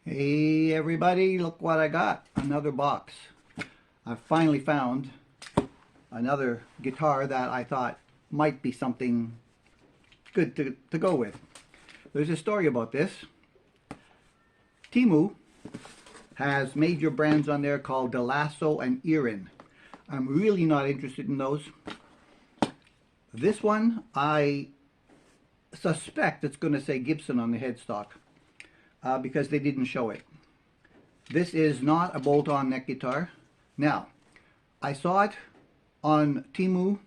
Hey everybody, look what I got. Another box. I finally found another guitar that I thought might be something good to go with. There's a story about this. Temu has major brands on there called Delasso and Erin. I'm really not interested in those. This one, I suspect it's going to say Gibson on the headstock. Because they didn't show it. This is not a bolt-on neck guitar. Now, I saw it on Temu,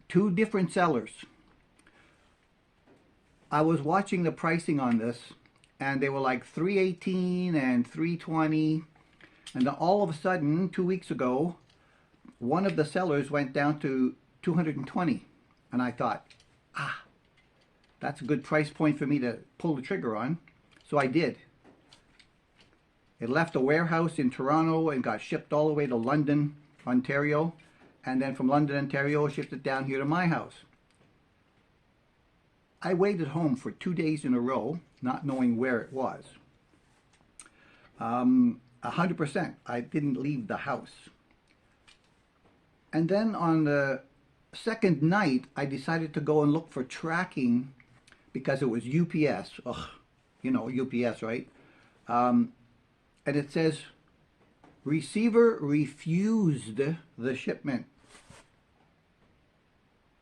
two different sellers. I was watching the pricing on this, and they were like $318 and $320, and then all of a sudden, 2 weeks ago, one of the sellers went down to $220, and I thought, that's a good price point for me to pull the trigger on. So I did. It left a warehouse in Toronto and got shipped all the way to London, Ontario. And then from London, Ontario, shipped it down here to my house. I waited home for 2 days in a row, not knowing where it was. 100%. I didn't leave the house. And then on the second night, I decided to go and look for tracking because it was UPS. Ugh. You know, UPS, right? And it says, receiver refused the shipment.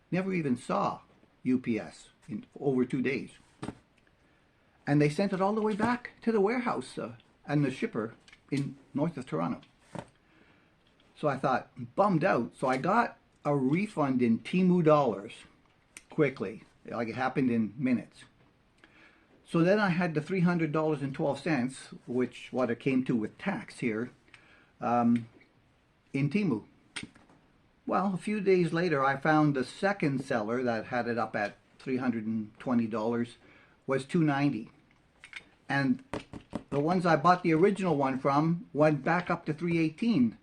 Never even saw UPS in over 2 days. And they sent it all the way back to the warehouse and the shipper in north of Toronto. So I thought, bummed out. So I got a refund in Temu dollars quickly. Like it happened in minutes. So then I had the $300.12, which what it came to with tax here, in Temu. Well, a few days later, I found the second seller that had it up at $320 was $290. And the ones I bought the original one from went back up to $318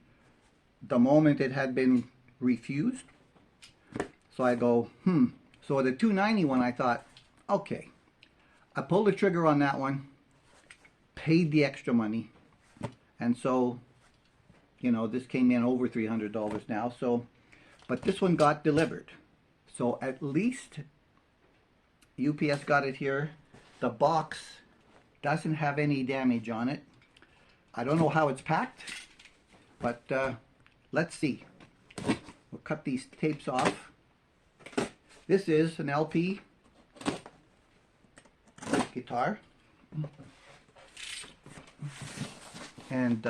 the moment it had been refused. So I go, So the $290 one, I thought, okay. I pulled the trigger on that one, paid the extra money, and so, you know, this came in over $300 now, so, but this one got delivered. So at least UPS got it here. The box doesn't have any damage on it. I don't know how it's packed, but let's see. We'll cut these tapes off. This is an LP guitar, and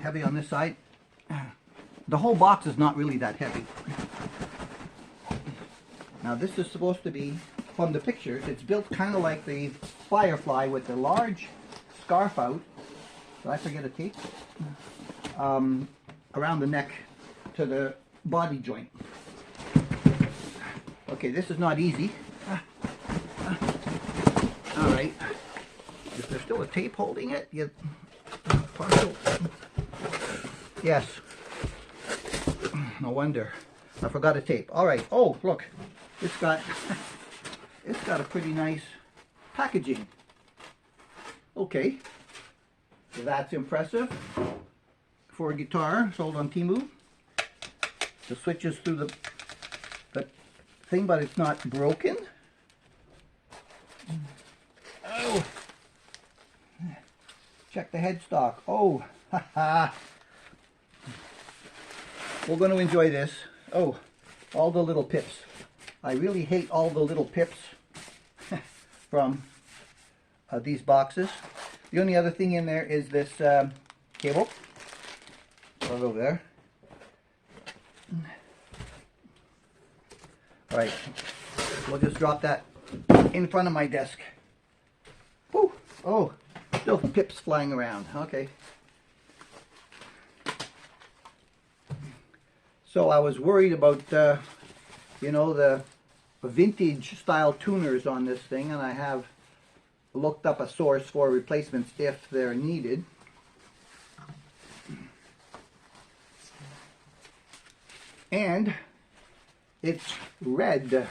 heavy on this side. The whole box is not really that heavy. Now this is supposed to be, from the pictures, it's built kind of like the Firefly with the large scarf out. Did I forget a tape? Around the neck to the body joint. Okay, this is not easy. Alright, is there still a tape holding it? Partial. Yes. No wonder. I forgot a tape. Alright, oh look, it's got a pretty nice packaging. Okay, that's impressive for a guitar sold on Temu. The switches through the thing, but it's not broken. Oh, check the headstock. Oh, haha. We're going to enjoy this. Oh, all the little pips. I really hate all the little pips from these boxes. The only other thing in there is this cable. Right over there. All right, we'll just drop that in front of my desk. Woo. Oh, still pips flying around. Okay. So I was worried about, you know, the vintage style tuners on this thing, and I have looked up a source for replacements if they're needed. And it's red.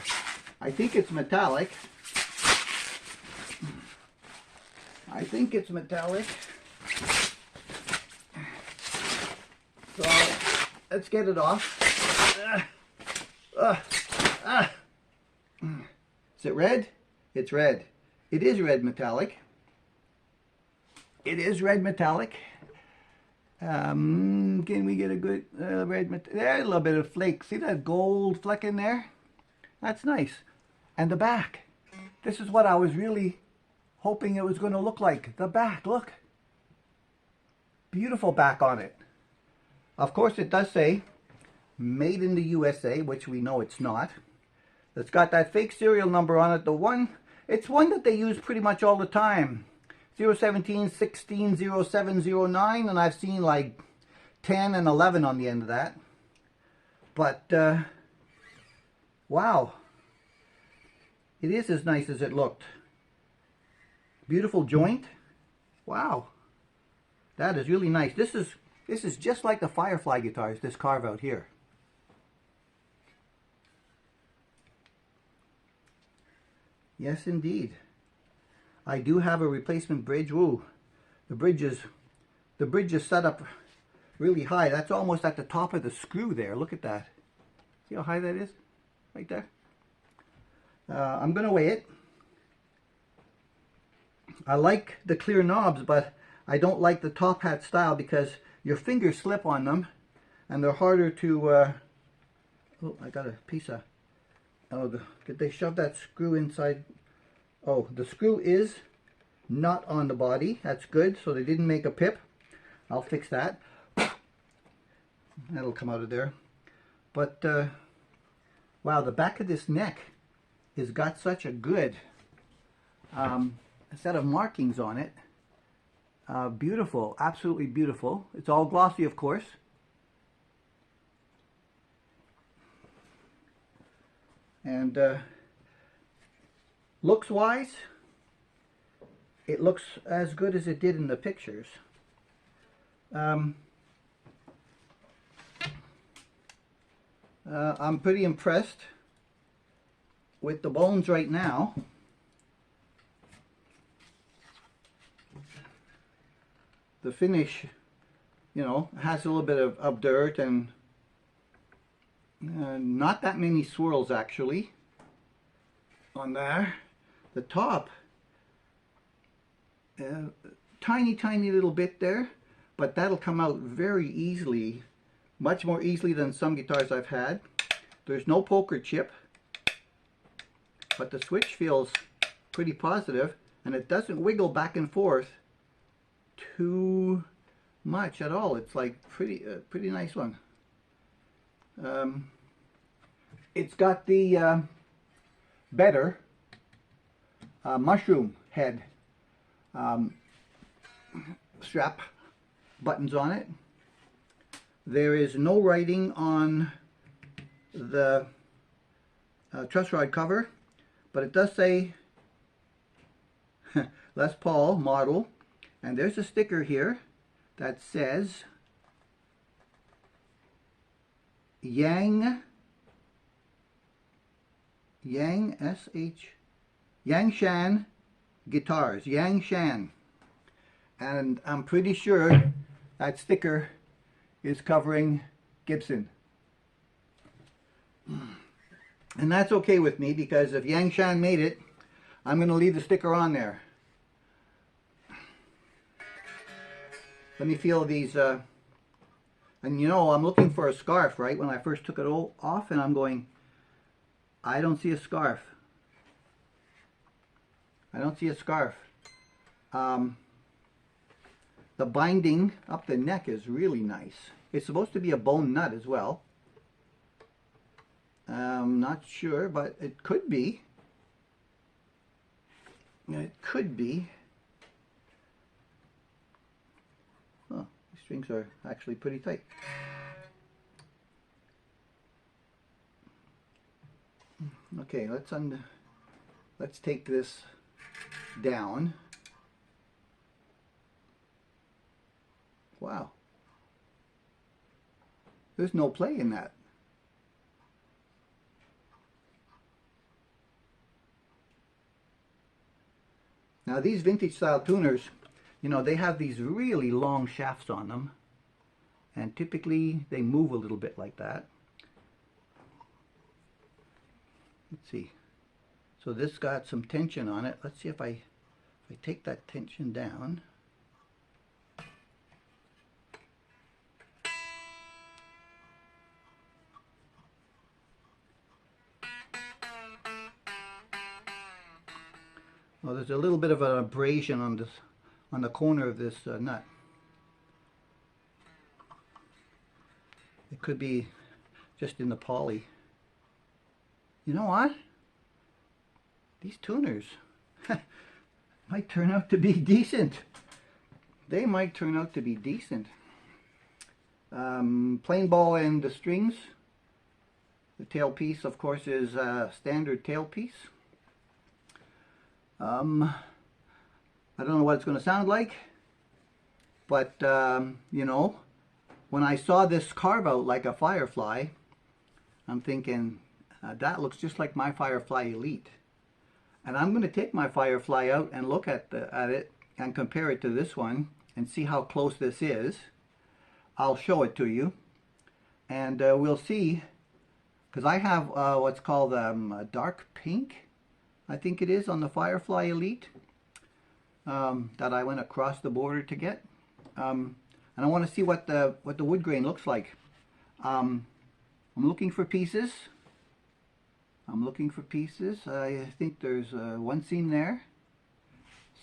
I think it's metallic. I think it's metallic. So let's get it off. Is it red? It's red. It is red metallic. It is red metallic. Can we get a good red metallic? There's a little bit of flake. See that gold fleck in there? That's nice. And the back. This is what I was really hoping it was going to look like. The back, look. Beautiful back on it. Of course, it does say made in the USA, which we know it's not. It's got that fake serial number on it. It's one that they use pretty much all the time. 017 16 0709, and I've seen like 10 and 11 on the end of that. But wow, it is as nice as it looked. Beautiful joint. Wow, that is really nice. This is just like the Firefly guitars, this carve out here. Yes, indeed. I do have a replacement bridge. Ooh, the bridge is set up really high. That's almost at the top of the screw there. Look at that. See how high that is? Right there. I'm going to weigh it. I like the clear knobs, but I don't like the top hat style because your fingers slip on them and they're harder to... oh, I got a piece of... Oh, did they shove that screw inside? Oh, the screw is not on the body. That's good. So they didn't make a pip. I'll fix that. That'll come out of there. But, wow, the back of this neck has got such a good set of markings on it. Beautiful. Absolutely beautiful. It's all glossy, of course. And looks wise, it looks as good as it did in the pictures. I'm pretty impressed with the bones right now. The finish, you know, has a little bit of dirt and not that many swirls actually on there. The top, tiny little bit there, but that'll come out very easily, much more easily than some guitars I've had. There's no poker chip, but the switch feels pretty positive, and it doesn't wiggle back and forth too much at all. It's like pretty nice one. It's got the better mushroom head strap buttons on it. There is no writing on the truss rod cover, but it does say Les Paul model, and there's a sticker here that says Yang Shan guitars, Yang Shan, and I'm pretty sure that sticker is covering Gibson, and that's okay with me because if Yang Shan made it, I'm going to leave the sticker on there. Let me feel these, and you know, I'm looking for a scarf, right? When I first took it all off, and I'm going, I don't see a scarf. I don't see a scarf. The binding up the neck is really nice. It's supposed to be a bone nut as well. I'm not sure, but it could be. It could be. Oh, the strings are actually pretty tight. Okay, let's take this down. Wow. There's no play in that. Now these vintage style tuners, you know, they have these really long shafts on them, and typically they move a little bit like that. Let's see. So this got some tension on it. Let's see if I take that tension down. Well, there's a little bit of an abrasion on this, on the corner of this nut. It could be just in the poly. You know what? These tuners might turn out to be decent. They might turn out to be decent. Plain ball and the strings. The tailpiece, of course, is a standard tailpiece. I don't know what it's going to sound like, but you know, when I saw this carve out like a Firefly, I'm thinking that looks just like my Firefly Elite, and I'm going to take my Firefly out and look at it and compare it to this one and see how close this is. I'll show it to you, and we'll see, because I have what's called a dark pink, I think it is, on the Firefly Elite that I went across the border to get, and I want to see what the wood grain looks like. I'm looking for pieces. I'm looking for pieces. I think there's one seam there.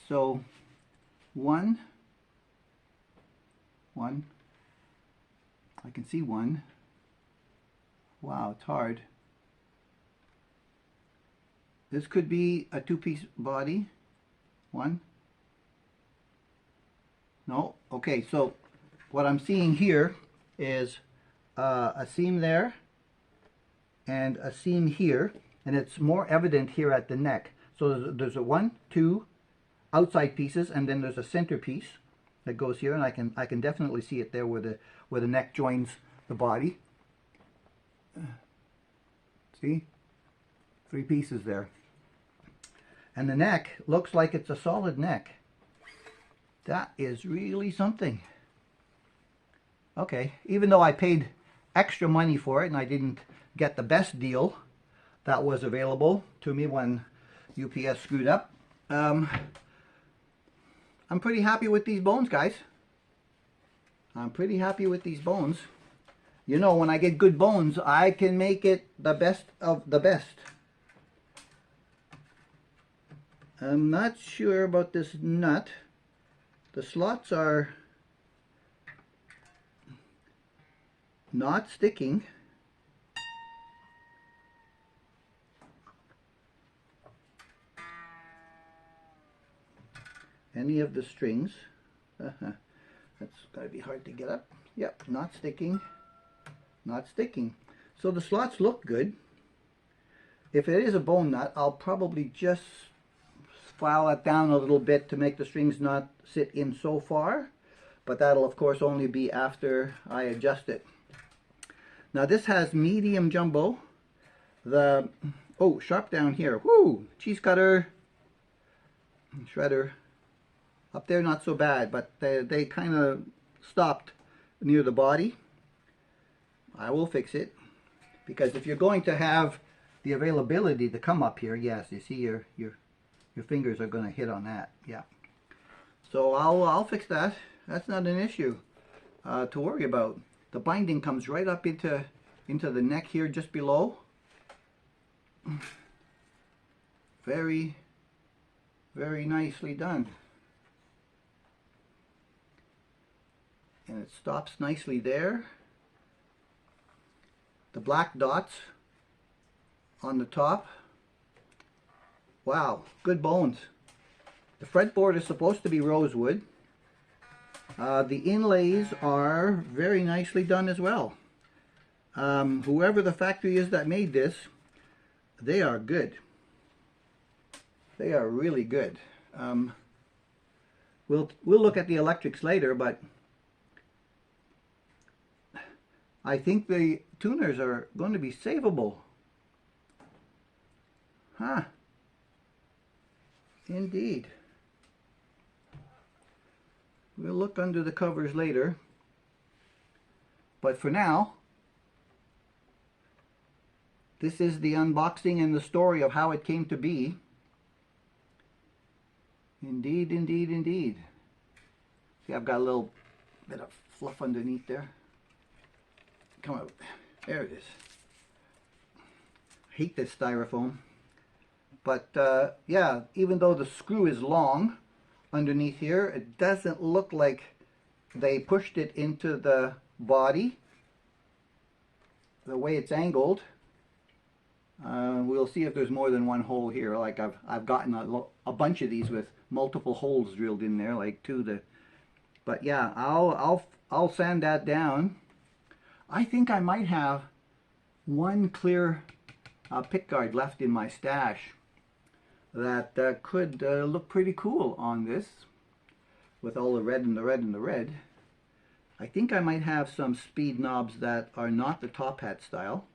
So one. I can see one. Wow, it's hard. This could be a two-piece body. One. No. Okay, so what I'm seeing here is a seam there and a seam here, and it's more evident here at the neck. So there's a 1, 2 outside pieces, and then there's a center piece that goes here, and I can definitely see it there where the neck joins the body. See? 3 pieces there. And the neck looks like it's a solid neck. That is really something. Okay, even though I paid extra money for it and I didn't get the best deal that was available to me when UPS screwed up, I'm pretty happy with these bones, guys. I'm pretty happy with these bones. You know, when I get good bones, I can make it the best of the best. I'm not sure about this nut. The slots are not sticking. Any of the strings. That's gotta be hard to get up. Yep, not sticking. Not sticking. So the slots look good. If it is a bone nut, I'll probably just file it down a little bit to make the strings not sit in so far, but that'll of course only be after I adjust it. Now this has medium jumbo. The sharp down here. Whoo! Cheese cutter, shredder. Up there not so bad, but they kind of stopped near the body. I will fix it, because if you're going to have the availability to come up here, yes, you see your fingers are going to hit on that. Yeah. So I'll fix that. That's not an issue to worry about. The binding comes right up into the neck here, just below. Very, very nicely done. And it stops nicely there. The black dots on the top. Wow, good bones. The fretboard is supposed to be rosewood. The inlays are very nicely done as well. Whoever the factory is that made this, they are good. They are really good. We'll look at the electrics later, but I think the tuners are going to be savable. Huh. Indeed. We'll look under the covers later. But for now, this is the unboxing and the story of how it came to be. Indeed, indeed, indeed. See, I've got a little bit of fluff underneath there. Come out. There it is. I hate this styrofoam. But yeah, even though the screw is long underneath here, it doesn't look like they pushed it into the body. The way it's angled, we'll see if there's more than one hole here. Like I've gotten a bunch of these with multiple holes drilled in there, like but yeah, I'll sand that down. I think I might have one clear pickguard left in my stash that could look pretty cool on this with all the red and the red and the red. I think I might have some speed knobs that are not the top hat style.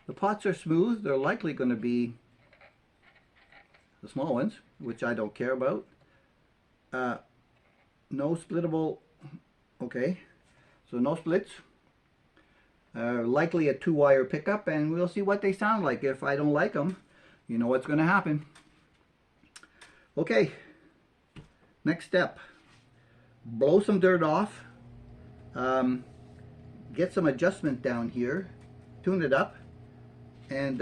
The pots are smooth. They're likely going to be the small ones, which I don't care about. No splittable. Okay, so no splits. Likely a 2-wire pickup, and we'll see what they sound like. If I don't like them, you know what's going to happen. Okay, next step. Blow some dirt off. Get some adjustment down here. Tune it up. And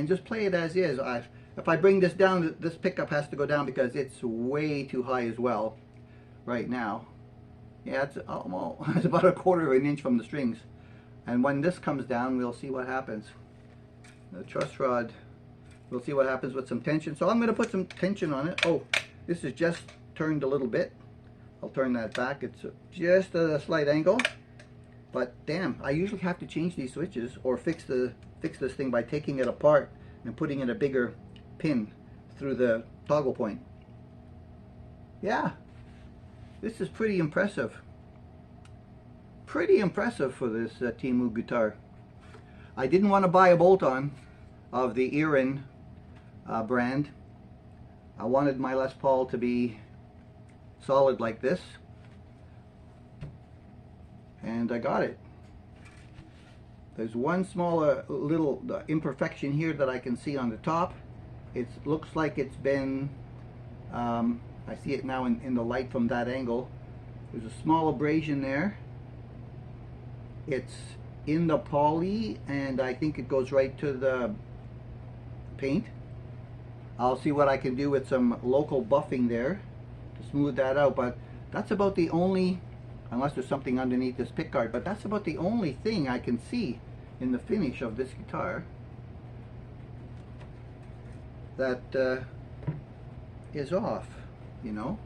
just play it as is. If I bring this down, this pickup has to go down because it's way too high as well right now. Yeah, it's almost, it's about 1/4 of an inch from the strings. And when this comes down, we'll see what happens. The truss rod, we'll see what happens with some tension. So I'm going to put some tension on it. Oh, this is just turned a little bit. I'll turn that back. It's just a slight angle. But damn, I usually have to change these switches or fix this thing by taking it apart and putting in a bigger pin through the toggle point. Yeah, this is pretty impressive. Pretty impressive for this Temu guitar. I didn't want to buy a bolt-on of the Erin brand. I wanted my Les Paul to be solid like this, and I got it. There's one small little imperfection here that I can see on the top. It looks like it's been, I see it now in the light from that angle. There's a small abrasion there. It's in the poly, and I think it goes right to the paint. I'll see what I can do with some local buffing there to smooth that out, but that's about the only, unless there's something underneath this pickguard, but that's about the only thing I can see in the finish of this guitar that is off, you know,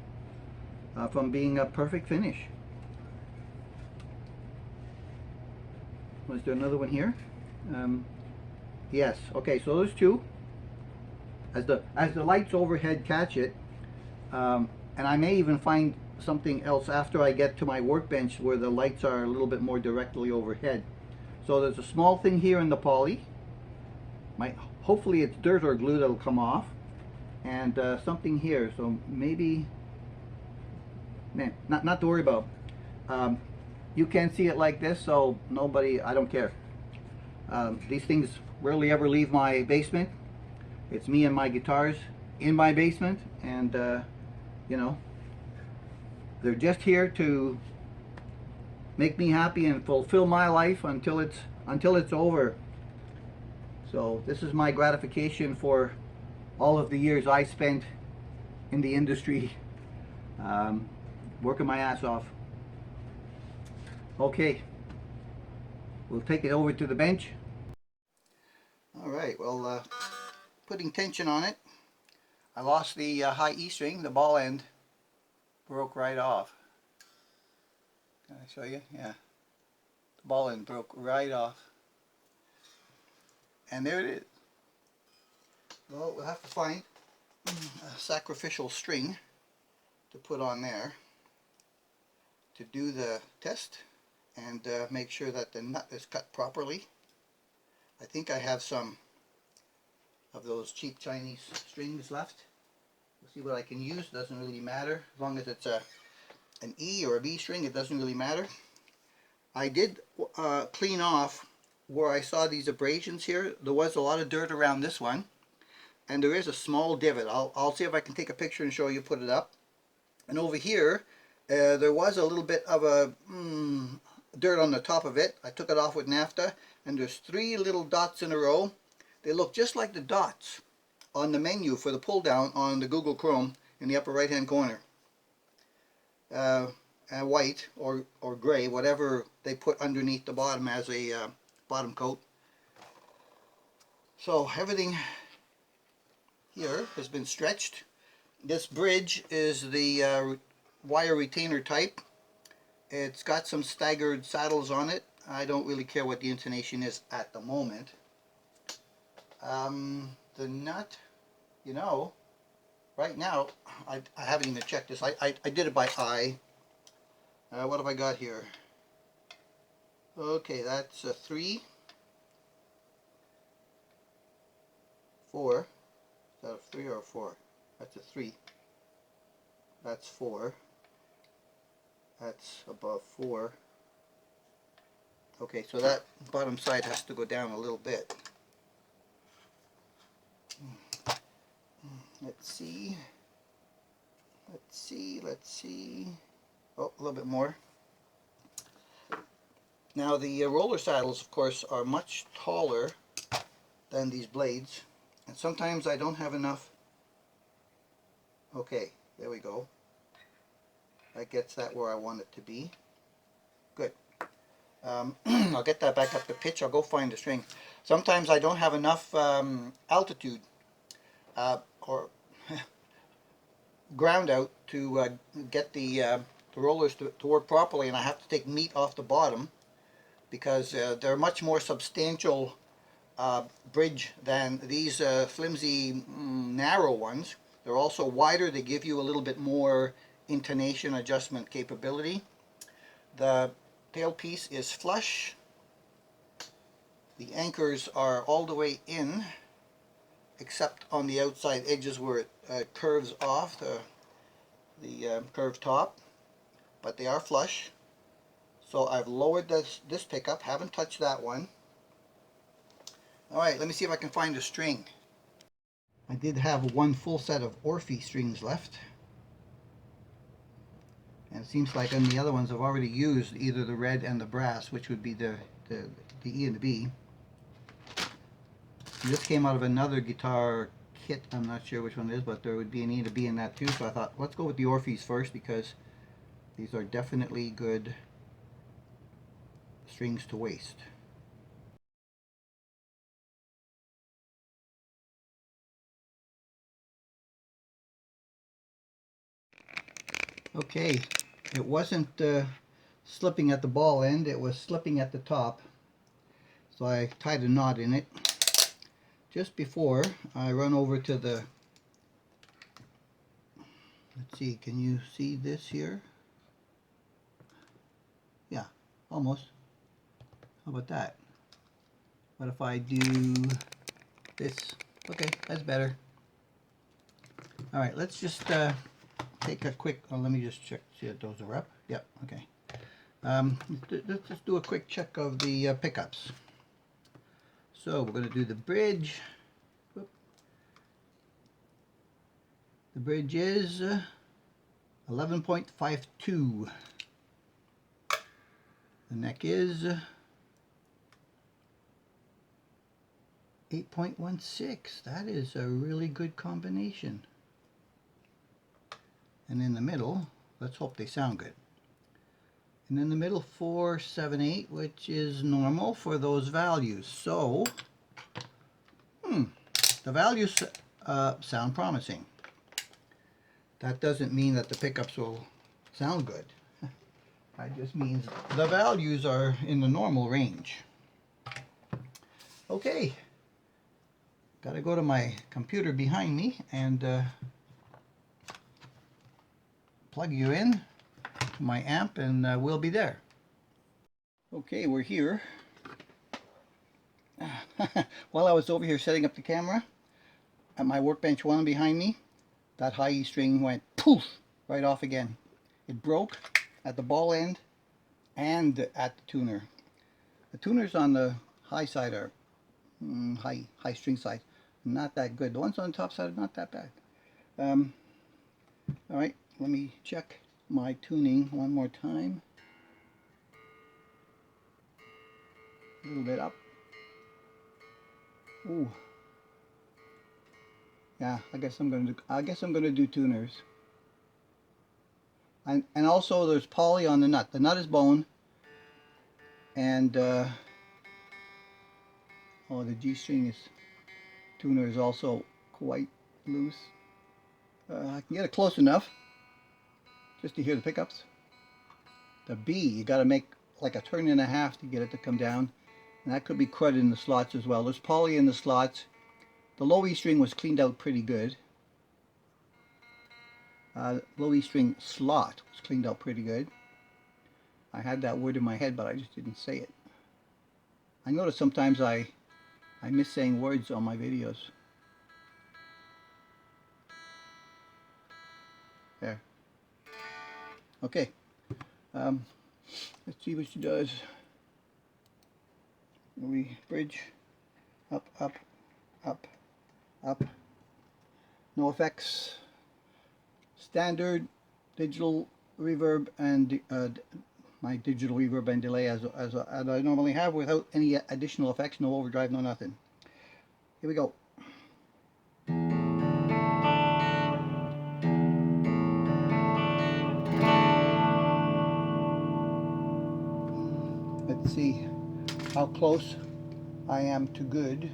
from being a perfect finish. Was there another one here? Yes. Okay, so there's two. As the lights overhead catch it, and I may even find something else after I get to my workbench where the lights are a little bit more directly overhead. So there's a small thing here in the poly. Hopefully it's dirt or glue that'll come off, and something here. So maybe, man, not to worry about. You can't see it like this, so I don't care. These things rarely ever leave my basement. It's me and my guitars in my basement, and you know, they're just here to make me happy and fulfill my life until it's over. So this is my gratification for all of the years I spent in the industry, working my ass off. Okay, we'll take it over to the bench. All right, well, putting tension on it, I lost the high E string. The ball end broke right off. Can I show you? Yeah, the ball end broke right off, and there it is. Well, we'll have to find a sacrificial string to put on there to do the test and make sure that the nut is cut properly. I think I have some of those cheap Chinese strings left. We'll see what I can use. Doesn't really matter as long as it's a an E or a B string, it doesn't really matter. I did clean off where I saw these abrasions here. There was a lot of dirt around this one, and there is a small divot. I'll see if I can take a picture and show you, put it up. And over here, there was a little bit of a dirt on the top of it. I took it off with naphtha, and there's 3 little dots in a row. They look just like the dots on the menu for the pull down on the Google Chrome in the upper right hand corner. White or gray, whatever they put underneath the bottom as a bottom coat. So everything here has been stretched. This bridge is the wire retainer type. It's got some staggered saddles on it. I don't really care what the intonation is at the moment. The nut, you know, right now, I haven't even checked this. I did it by eye. What have I got here? Okay, that's a 3, 4. Is that a 3 or a 4? That's a 3. That's 4. That's above 4. Okay, so that bottom side has to go down a little bit. Let's see. Let's see. Let's see. Oh, a little bit more. Now the roller saddles, of course, are much taller than these blades, and sometimes I don't have enough. Okay, there we go. That gets that where I want it to be. Good. I'll get that back up to pitch. I'll go find the string. Sometimes I don't have enough altitude or ground out to get the rollers to work properly, and I have to take meat off the bottom because they're much more substantial bridge than these flimsy, narrow ones. They're also wider. They give you a little bit more intonation adjustment capability. The tailpiece is flush. The anchors are all the way in, except on the outside edges where it curves off the curved top, but they are flush. So I've lowered this pickup, haven't touched that one. Alright, let me see if I can find a string. I did have one full set of Orphe strings left, and it seems like on the other ones I've already used either the red and the brass, which would be the E and the B. And this came out of another guitar kit. I'm not sure which one it is, but there would be an E and a B in that too, so I thought let's go with the Orphes first because these are definitely good strings to waste. Okay, it wasn't slipping at the ball end, it was slipping at the top, so I tied a knot in it just before I run over to the, let's see, can you see this here? Yeah, almost. How about that? What if I do this? Okay, that's better. Alright, let's just take a quick, let me just check, see if those are up. Yep, okay. Let's just do a quick check of the pickups. So we're going to do the bridge. Whoop. The bridge is 11.52. The neck is 8.16. That is a really good combination. And in the middle, let's hope they sound good. And in the middle, 478, which is normal for those values. So, the values sound promising. That doesn't mean that the pickups will sound good. That just means the values are in the normal range. Okay, got to go to my computer behind me and plug you in to my amp, and we'll be there. Okay, we're here. While I was over here setting up the camera at my workbench one behind me, that high E string went poof right off again. It broke at the ball end and at the tuner. The tuners on the high side are high string side, not that good. The ones on the top side are not that bad. All right, let me check my tuning one more time. A little bit up. Ooh. Yeah, I guess I'm gonna do tuners. And also there's poly on the nut. The nut is bone, and oh, the G string tuner is also quite loose. I can get it close enough just to hear the pickups. The B, you got to make like a turn and a half to get it to come down, and that could be crud in the slots as well. There's poly in the slots. The low E string was cleaned out pretty good. Low E string slot was cleaned out pretty good. I had that word in my head, but I just didn't say it. I notice sometimes I miss saying words on my videos. There. Okay. Let's see what she does. We bridge up, up, up, up. No effects. Standard digital reverb and my digital reverb and delay as I normally have, without any additional effects, no overdrive, no nothing. Here we go. Let's see how close I am to good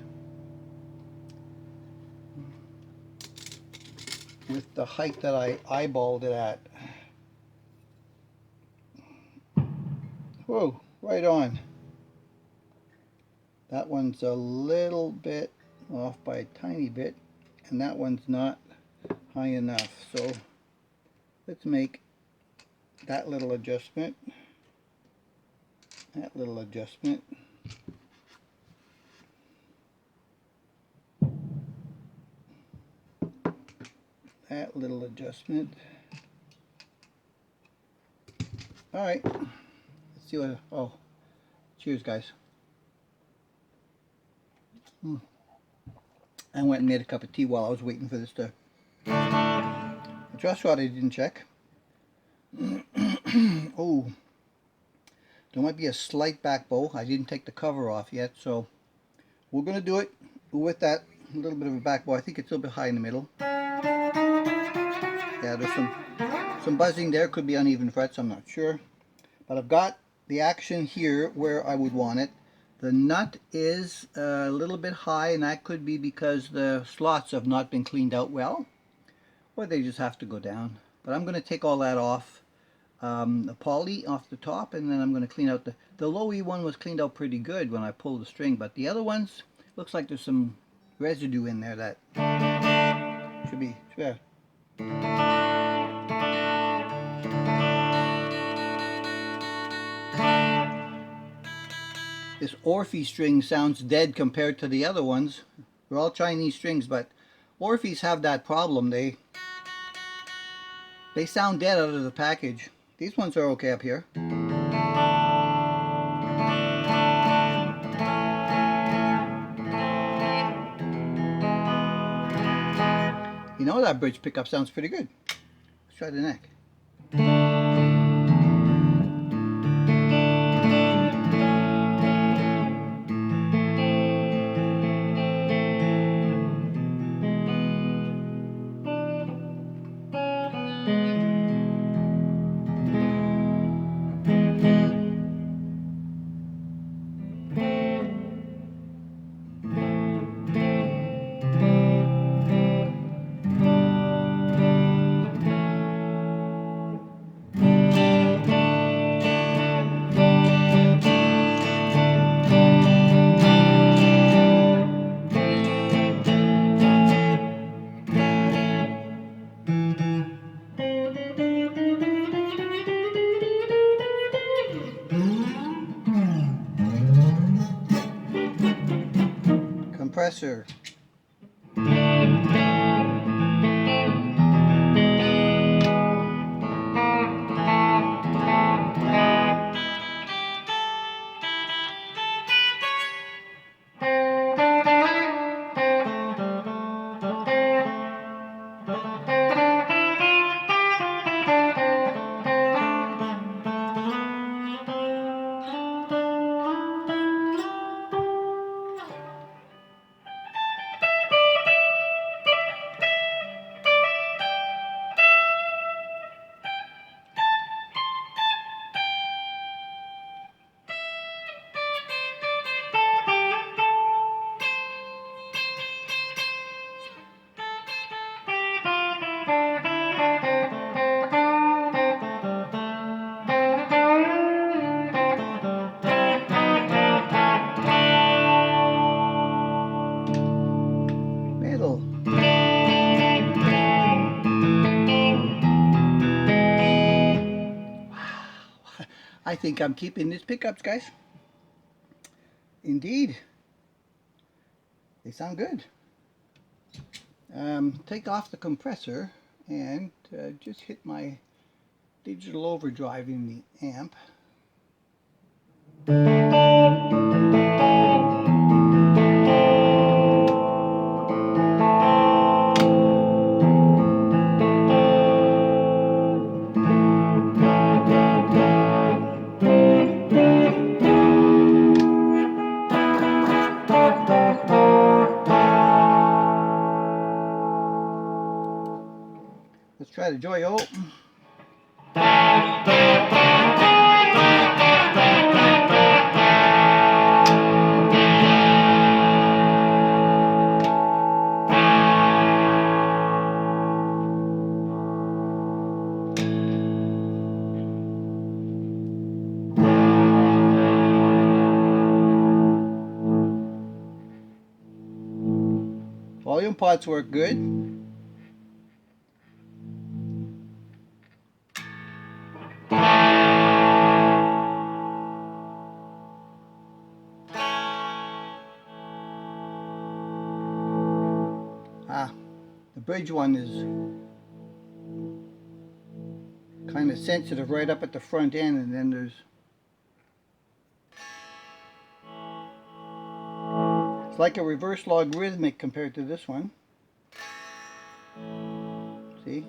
with the height that I eyeballed it at. Whoa, right on. That one's a little bit off by a tiny bit, and that one's not high enough. So let's make that little adjustment, that little adjustment. That little adjustment. All right, let's see what, oh, cheers guys. I went and made a cup of tea while I was waiting for this to, the truss rod I didn't check. Oh, there might be a slight back bow. I didn't take the cover off yet, so we're going to do it with that little bit of a back bow. I think it's a little bit high in the middle. Yeah, there's some buzzing there. Could be uneven frets, I'm not sure. But I've got the action here where I would want it. The nut is a little bit high, and that could be because the slots have not been cleaned out well, or they just have to go down. But I'm going to take all that off, the poly off the top, and then I'm going to clean out the low E one was cleaned out pretty good when I pulled the string, but the other ones, looks like there's some residue in there that should be fair. This Orphe string sounds dead compared to the other ones. They're all Chinese strings, but Orphes have that problem. They sound dead out of the package. These ones are okay up here. You know, that bridge pickup sounds pretty good. Let's try the neck. Compressor. I think I'm keeping these pickups, guys. Indeed. They sound good. Take off the compressor and just hit my digital overdrive in the amp. Let's try the Joy-O. Volume pots work good. The bridge one is kind of sensitive right up at the front end, and then there's it's like a reverse logarithmic compared to this one. See?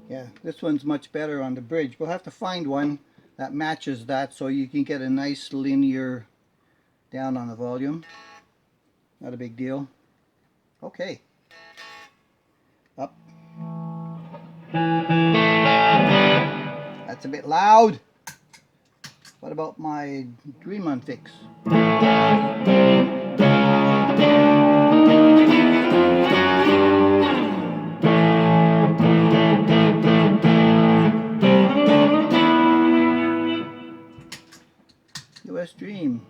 Yeah, this one's much better on the bridge. We'll have to find one that matches that so you can get a nice linear down on the volume. Not a big deal. Okay. Up. That's a bit loud. What about my Dream On fix? US Dream.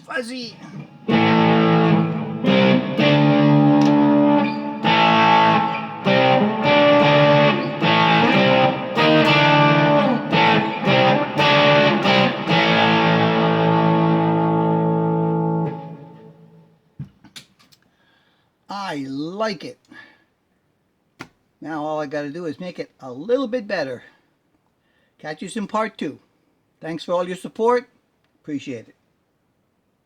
Fuzzy. I like it. Now all I got to do is make it a little bit better. Catch you in part 2. Thanks for all your support. Appreciate it.